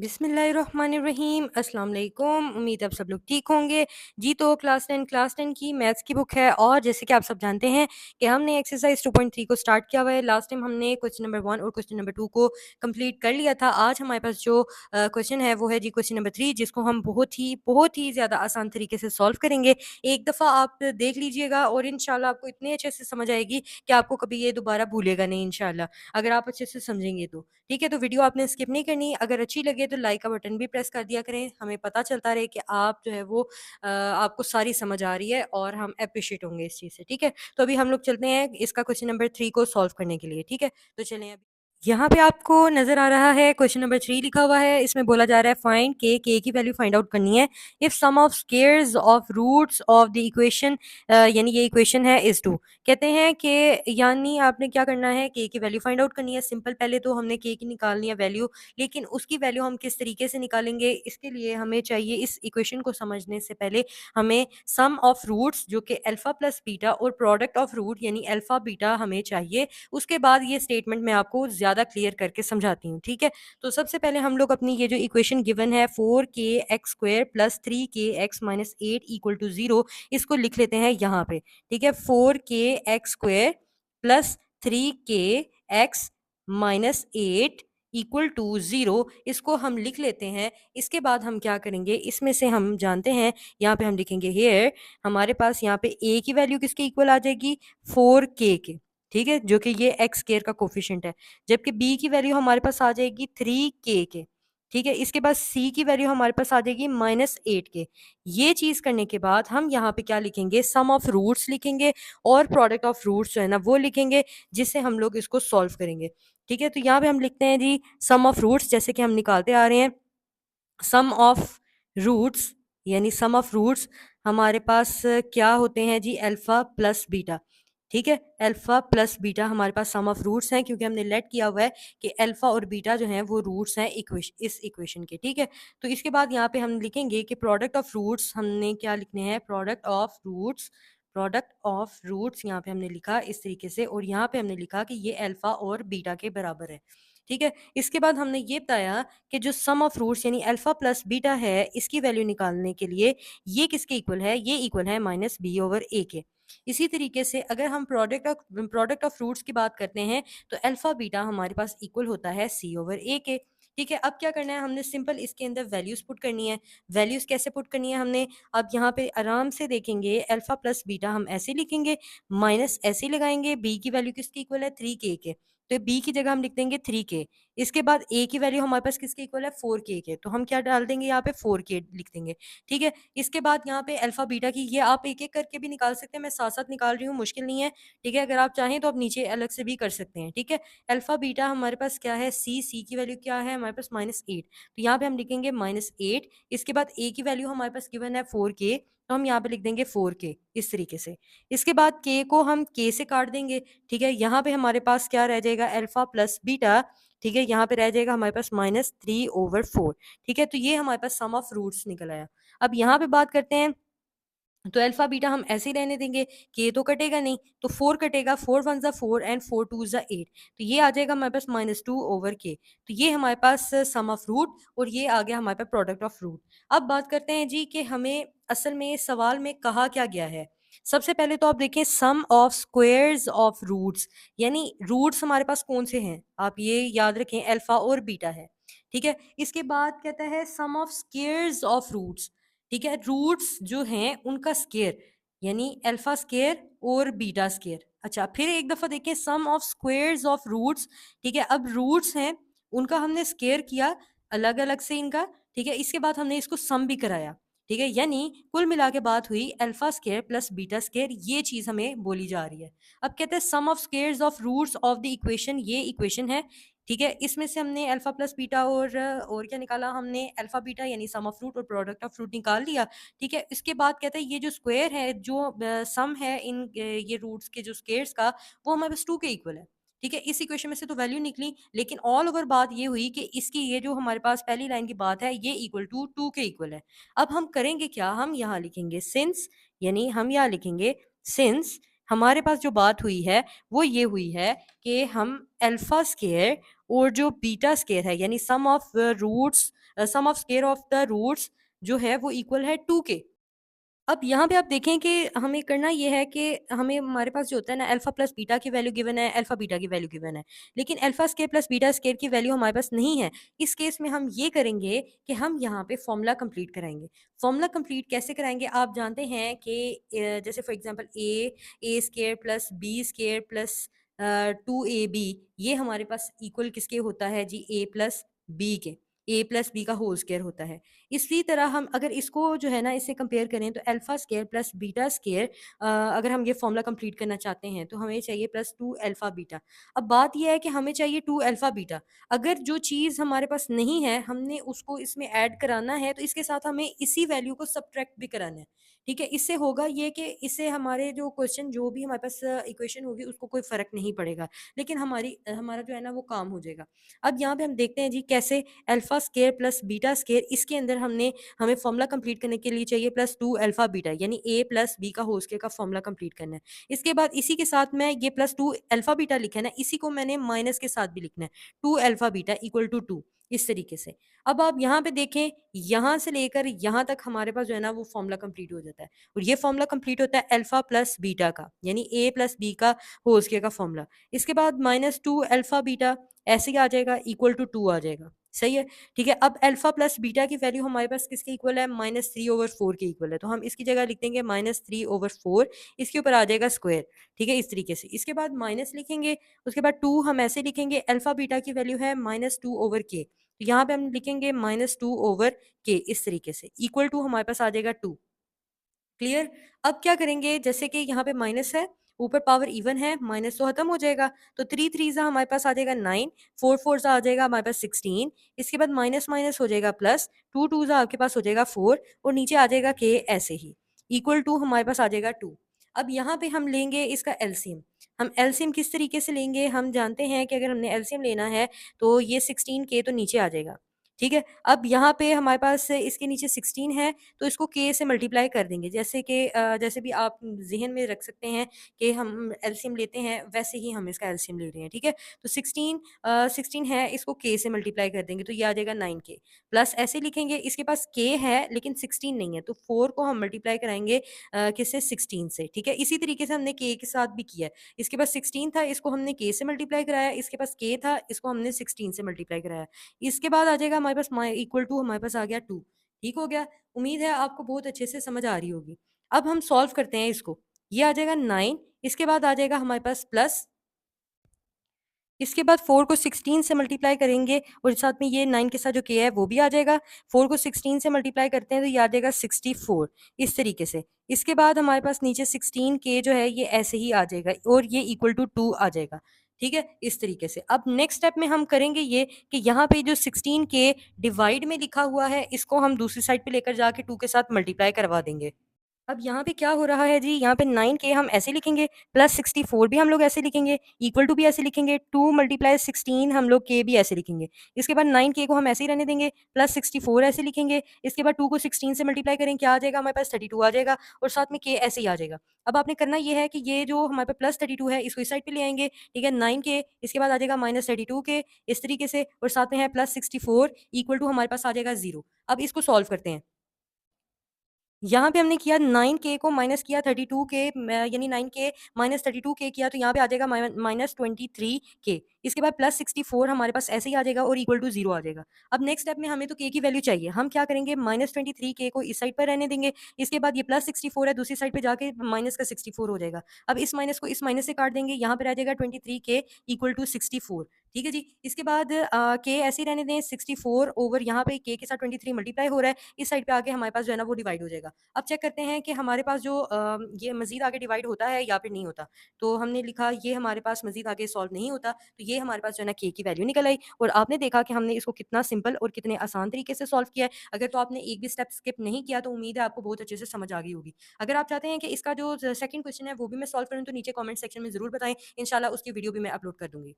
बिस्मिल्लाहिर्रहमानिर्रहीम अस्सलाम वालेकुम। उम्मीद है आप सब लोग ठीक होंगे। जी, तो क्लास 10 की मैथ्स की बुक है और जैसे कि आप सब जानते हैं कि हमने एक्सरसाइज 2.3 को स्टार्ट किया हुआ है। लास्ट टाइम हमने क्वेश्चन नंबर 1 और क्वेश्चन नंबर 2 को कंप्लीट कर लिया था। आज हमारे पास जो क्वेश्चन है वो है जी क्वेश्चन नंबर 3, जिसको हम बहुत ही ज़्यादा आसान तरीके से सॉल्व करेंगे। एक दफ़ा आप देख लीजिएगा और इंशाल्लाह आपको इतने अच्छे से समझ आएगी कि आपको कभी ये दोबारा भूलेगा नहीं इंशाल्लाह, अगर आप अच्छे से समझेंगे तो। ठीक है, तो वीडियो आपने स्किप नहीं करनी। अगर अच्छी लगे तो लाइक का बटन भी प्रेस कर दिया करें, हमें पता चलता रहे कि आप जो है वो आपको सारी समझ आ रही है और हम एप्रिशिएट होंगे इस चीज़ से। ठीक है, तो अभी हम लोग चलते हैं इसका क्वेश्चन नंबर 3 को सॉल्व करने के लिए। ठीक है, तो चलें अभी। यहाँ पे आपको नज़र आ रहा है क्वेश्चन नंबर 3 लिखा हुआ है। इसमें बोला जा रहा है फाइंड के की वैल्यू फाइंड आउट करनी है if sum of squares of roots of the equation, यानी ये इक्वेशन है इज 2। कहते हैं कि यानी आपने क्या करना है, के की वैल्यू फाइंड आउट करनी है। सिंपल, पहले तो हमने के की निकालनी है वैल्यू, लेकिन उसकी वैल्यू हम किस तरीके से निकालेंगे, इसके लिए हमें चाहिए, इस इक्वेशन को समझने से पहले हमें सम ऑफ रूट्स जो कि अल्फा प्लस बीटा और प्रोडक्ट ऑफ रूट यानी अल्फा बीटा हमें चाहिए। उसके बाद ये स्टेटमेंट मैं आपको ज़्यादा क्लियर करके समझाती हूँ। ठीक है, तो सबसे पहले हम लोग अपनी ये जो इक्वेशन गिवन है 4k x² plus 3k x-8 equal to 0, इसको लिख लेते हैं यहाँ पे। ठीक है, 4k x² plus 3k x-8 equal to 0, इसको हम लिख लेते हैं। इसके बाद हम क्या करेंगे, इसमें से हम जानते हैं, यहाँ पे हम लिखेंगे हेयर, हमारे पास यहाँ पे a की वैल्यू किसके इक्वल आ जाएगी, 4k के। ठीक है, जो कि ये एक्स स्क्वायर का कोफिशिएंट है, जबकि b की वैल्यू हमारे पास आ जाएगी 3k के। ठीक है, इसके बाद c की वैल्यू हमारे पास आ जाएगी -8 के। ये चीज़ करने के बाद हम यहाँ पे क्या लिखेंगे, सम ऑफ रूट्स लिखेंगे और प्रोडक्ट ऑफ रूट्स जो है ना वो लिखेंगे, जिससे हम लोग इसको सॉल्व करेंगे। ठीक है, तो यहाँ पे हम लिखते हैं जी सम ऑफ रूट्स, जैसे कि हम निकालते आ रहे हैं। सम ऑफ रूट्स यानी सम ऑफ रूट्स हमारे पास क्या होते हैं जी, अल्फा प्लस बीटा। ठीक है, अल्फा प्लस बीटा हमारे पास सम ऑफ रूट्स हैं, क्योंकि हमने लेट किया हुआ है कि अल्फा और बीटा जो हैं वो रूट्स हैं इस इक्वेशन के। ठीक है, तो इसके बाद यहाँ पे हम लिखेंगे कि प्रोडक्ट ऑफ रूट्स, हमने क्या लिखने हैं, प्रोडक्ट ऑफ रूट्स यहाँ पे हमने लिखा इस तरीके से, और यहाँ पे हमने लिखा कि ये अल्फा और बीटा के बराबर है। ठीक है, इसके बाद हमने ये बताया कि जो सम ऑफ रूट्स यानी अल्फा प्लस बीटा है, इसकी वैल्यू निकालने के लिए ये किसके इक्वल है, ये इक्वल है -b/a के। इसी तरीके से अगर हम प्रोडक्ट ऑफ रूट्स की बात करते हैं, तो अल्फा बीटा हमारे पास इक्वल होता है c/a के। ठीक है, अब क्या करना है, हमने सिंपल इसके अंदर वैल्यूज पुट करनी है। वैल्यूज कैसे पुट करनी है हमने, अब यहाँ पे आराम से देखेंगे, अल्फा प्लस बीटा हम ऐसे लिखेंगे, माइनस ऐसे लगाएंगे, बी की वैल्यू किसकी इक्वल है, 3k के, तो बी की जगह हम लिख देंगे 3k। इसके बाद ए की वैल्यू हमारे पास किसके इक्वल है, 4k के, तो हम क्या डाल देंगे यहाँ पे, 4k लिख देंगे। ठीक है, इसके बाद यहाँ पे अल्फा बीटा की, ये आप एक एक करके भी निकाल सकते हैं, मैं साथ साथ निकाल रही हूँ, मुश्किल नहीं है। ठीक है, अगर आप चाहें तो आप नीचे अलग से भी कर सकते हैं। ठीक है, अल्फा बीटा हमारे पास क्या है, सी की वैल्यू क्या है हमारे पास, -8, तो यहाँ पे हम लिखेंगे -8। इसके बाद ए की वैल्यू हमारे पास गिवन है 4k, तो हम यहाँ पे लिख देंगे 4k इस तरीके से। इसके बाद k को हम k से काट देंगे। ठीक है, यहाँ पे हमारे पास क्या रह जाएगा, अल्फा प्लस बीटा। ठीक है, यहाँ पे रह जाएगा हमारे पास -3/4। ठीक है, तो ये हमारे पास सम ऑफ रूट्स निकल आया। अब यहाँ पे बात करते हैं, तो अल्फा बीटा हम ऐसे ही रहने देंगे, के तो कटेगा नहीं, तो 4 कटेगा, 4 वन ज़ा 4 एंड 4 टू ज़ा 8, तो ये आ जाएगा हमारे पास -2/k। तो ये हमारे पास सम ऑफ रूट, और ये आ गया हमारे पास प्रोडक्ट ऑफ रूट। अब बात करते हैं जी कि हमें असल में सवाल में कहा क्या गया है। सबसे पहले तो आप देखें, सम ऑफ स्क्वायर्स ऑफ रूट्स, यानी रूट्स हमारे पास कौन से हैं, आप ये याद रखें, अल्फा और बीटा है। ठीक है, इसके बाद कहता है सम ऑफ स्क्वायर्स ऑफ रूट्स। ठीक है, रूट्स जो हैं उनका स्केयर, यानी अल्फा स्केयर और बीटा स्केयर। अच्छा, फिर एक दफ़ा देखिए, सम ऑफ स्क्वायर्स ऑफ रूट्स। ठीक है, अब रूट्स हैं, उनका हमने स्केयर किया अलग अलग से इनका। ठीक है, इसके बाद हमने इसको सम भी कराया। ठीक है, यानी कुल मिला के बात हुई alpha square plus beta square, ये चीज़ हमें बोली जा रही है। अब कहते हैं sum of squares of roots of the equation, ये इक्वेशन है। ठीक है, इसमें से हमने अल्फा प्लस बीटा और क्या निकाला हमने, अल्फा बीटा यानी सम ऑफ रूट और प्रोडक्ट ऑफ रूट निकाल लिया। ठीक है, इसके बाद कहते हैं ये जो स्क्वायर है, जो सम है इन ये रूट्स के जो स्क्वायर्स का, वो हमारे पास 2 के इक्वल है। ठीक है, इस इक्वेशन में से तो वैल्यू निकली, लेकिन ऑल ओवर बात ये हुई कि इसकी ये जो हमारे पास पहली लाइन की बात है, ये इक्वल टू 2 के इक्वल है। अब हम करेंगे क्या, हम यहाँ लिखेंगे सिंस, यानी हम यहाँ लिखेंगे सिंस हमारे पास जो बात हुई है वो ये हुई है कि हम अल्फा स्केयर और जो बीटा स्केयर है यानी sum of square of the roots जो है वो इक्वल है 2 के। अब यहाँ पे आप देखें कि हमें करना ये है कि हमें हमारे पास जो होता है ना अल्फा प्लस बीटा की वैल्यू गिवन है, अल्फा बीटा की वैल्यू गिवन है, लेकिन alpha square plus beta square की वैल्यू हमारे पास नहीं है। इस केस में हम ये करेंगे कि हम यहाँ पे फॉर्मूला कंप्लीट कराएंगे। फॉर्मूला कंप्लीट कैसे कराएंगे? आप जानते हैं कि जैसे for example a square plus b square plus 2ab ये हमारे पास इक्वल किसके होता है जी? ए प्लस बी के, ए प्लस बी का होल स्केयर होता है। इसी तरह हम अगर इसको जो है ना इससे कंपेयर करें तो alpha square plus beta square अगर हम ये फॉर्मूला कंप्लीट करना चाहते हैं तो हमें चाहिए प्लस 2 अल्फा बीटा। अब बात ये है कि हमें चाहिए 2 अल्फा बीटा। अगर जो चीज़ हमारे पास नहीं है हमने उसको इसमें ऐड कराना है तो इसके साथ हमें इसी वैल्यू को सब्ट्रैक्ट भी कराना है। ठीक है? इससे होगा ये कि इससे हमारे जो क्वेश्चन जो भी हमारे पास इक्वेशन होगी उसको कोई फ़र्क नहीं पड़ेगा। लेकिन हमारा जो है ना वो काम हो जाएगा। अब यहाँ पे हम देखते हैं जी कैसे alpha square plus beta square इसके अंदर हमें फॉर्मूला कंप्लीट करने के लिए चाहिए प्लस 2 अल्फा बीटा यानी ए प्लस बी का होल स्केयर का फॉर्मूला कंप्लीट करना है। इसके बाद इसी के साथ मैं ये प्लस 2 अल्फा बीटा लिखा है ना इसी को मैंने माइनस के साथ भी लिखना है। 2 अल्फा बीटा इक्वल टू 2 इस तरीके से। अब आप यहाँ पे देखें यहाँ से लेकर यहाँ तक हमारे पास जो है ना वो फॉर्मूला कंप्लीट हो जाता है और ये फॉर्मूला कंप्लीट होता है अल्फा प्लस बीटा का यानी ए प्लस बी का होल स्केयर का फॉर्मूला। इसके बाद -2 अल्फा बीटा ऐसे ही आ जाएगा इक्वल टू 2 आ जाएगा। सही है? ठीक है? अब अल्फा प्लस बीटा की वैल्यू हमारे पास किसके इक्वल है? -3/4 के इक्वल है। तो हम इसकी जगह लिख देंगे -3/4 इसके ऊपर आ जाएगा स्क्वायर। ठीक है? इस तरीके से। इसके बाद माइनस लिखेंगे, उसके बाद 2 हम ऐसे लिखेंगे अल्फा बीटा की वैल्यू है -2/k। तो यहाँ पे हम लिखेंगे -2/k इस तरीके से इक्वल टू हमारे पास आ जाएगा 2। क्लियर? अब क्या करेंगे जैसे कि यहाँ पे माइनस है, ऊपर पावर इवन है, माइनस तो खत्म हो जाएगा। तो 3 3 ज़ा हमारे पास आ जाएगा 9, 4 4 ज़ा आ जाएगा हमारे पास 16, इसके बाद माइनस माइनस हो जाएगा प्लस, 2 2 ज़ा आपके पास हो जाएगा 4 और नीचे आ जाएगा k ऐसे ही, इक्वल टू हमारे पास आ जाएगा 2। अब यहाँ पे हम लेंगे इसका एलसीएम। हम एलसीएम किस तरीके से लेंगे? हम जानते हैं कि अगर हमने एलसीएम लेना है तो ये 16k तो नीचे आ जाएगा। ठीक है? अब यहाँ पे हमारे पास इसके नीचे 16 है तो इसको k से मल्टीप्लाई कर देंगे। जैसे कि जैसे भी आप ज़हन में रख सकते हैं कि हम एलसीएम लेते हैं, वैसे ही हम इसका एलसीएम ले रहे हैं, ठीक है? तो 16 है, इसको k से मल्टीप्लाई कर देंगे तो ये आ जाएगा 9k प्लस ऐसे लिखेंगे इसके पास k है लेकिन 16 नहीं है, तो 4 को हम मल्टीप्लाई कराएँगे किससे? 16 से, ठीक है? इसी तरीके से हमने k के साथ भी किया है। इसके पास 16 था, इसको हमने k से मल्टीप्लाई कराया, इसके पास k था, इसको हमने 16 से मल्टीप्लाई कराया। इसके बाद आ जाएगा हमारे पास इक्वल टू हमारे पास आ गया 2। ठीक हो गया? उम्मीद है आपको बहुत अच्छे से समझ आ रही होगी। अब हम सॉल्व करते हैं इसको। ये आ जाएगा 9, इसके बाद आ जाएगा हमारे पास प्लस, इसके बाद 4 को 16 से मल्टीप्लाई करेंगे और साथ में ये 9 के साथ जो k है वो भी आ जाएगा। 4 को 16 से मल्टीप्लाई करते हैं तो ये आ जाएगा 64 इस तरीके से। इसके बाद हमारे पास नीचे 16k जो है ये ऐसे ही आ जाएगा और ये इक्वल टू 2 आ जाएगा। ठीक है? इस तरीके से। अब नेक्स्ट स्टेप में हम करेंगे ये कि यहाँ पे जो 16k डिवाइड में लिखा हुआ है इसको हम दूसरी साइड पे लेकर जाके 2 के साथ मल्टीप्लाई करवा देंगे। अब यहाँ पे क्या हो रहा है जी, यहाँ पे 9k हम ऐसे लिखेंगे, प्लस 64 भी हम लोग ऐसे लिखेंगे, इक्वल टू भी ऐसे लिखेंगे, 2 मल्टीप्लाई 16 हम लोग k भी ऐसे लिखेंगे। इसके बाद 9k को हम ऐसे ही रहने देंगे, प्लस 64 ऐसे लिखेंगे, इसके बाद 2 को 16 से मल्टीप्लाई करें, क्या आ जाएगा हमारे पास 32 आ जाएगा और साथ में k ऐसे ही आ जाएगा। अब आपने करना ये है कि ये जो हमारे पास प्लस 32 है इसको इस साइड पे ले आएँगे, ठीक है? 9k इसके बाद आ जाएगा माइनस 32k इस तरीके से और साथ में है प्लस 64 इक्वल टू हमारे पास आ जाएगा 0। अब इसको सॉल्व करते हैं। यहाँ पे हमने किया 9k को माइनस किया 32k यानी 9k माइनस 32k किया तो यहाँ पे आ जाएगा माइनस 23k। इसके बाद प्लस 64 हमारे पास ऐसे ही आ जाएगा और इक्वल टू 0 आ जाएगा। अब नेक्स्ट स्टेप में हमें तो k की वैल्यू चाहिए। हम क्या करेंगे माइनस 23k को इस साइड पर रहने देंगे। इसके बाद ये प्लस 64 है दूसरी साइड पे जाके माइनस का 64 हो जाएगा। अब इस माइनस को इस माइनस से काट देंगे। यहाँ पे रह जाएगा 23k इक्वल टू 64। ठीक है जी। इसके बाद k ऐसे ही रहने दें 64 ओवर यहाँ पे k के साथ 23 मल्टीप्लाई हो रहा है। इस साइड पे आके हमारे पास जो है ना वो डिवाइड हो जाएगा। अब चेक करते हैं कि हमारे पास जो ये मज़ीद आगे डिवाइड होता है या फिर नहीं होता। तो हमने लिखा ये हमारे पास मज़ीद आगे सॉल्व नहीं होता, तो ये हमारे पास जो है ना k की वैल्यू निकल आई और आपने देखा कि हमने इसको कितना सिंपल और कितने आसान तरीके से सॉल्व किया है। अगर तो आपने एक भी स्टेप स्किप नहीं किया तो उम्मीद है आपको बहुत अच्छे से समझ आ गई होगी। अगर आप चाहते हैं कि इसका जो सेकंड क्वेश्चन है वो भी मैं सॉल्व करूँ तो नीचे कमेंट सेक्शन में ज़रूर बताएँ। इंशाल्लाह उसकी वीडियो भी मैं अपलोड कर दूँगी।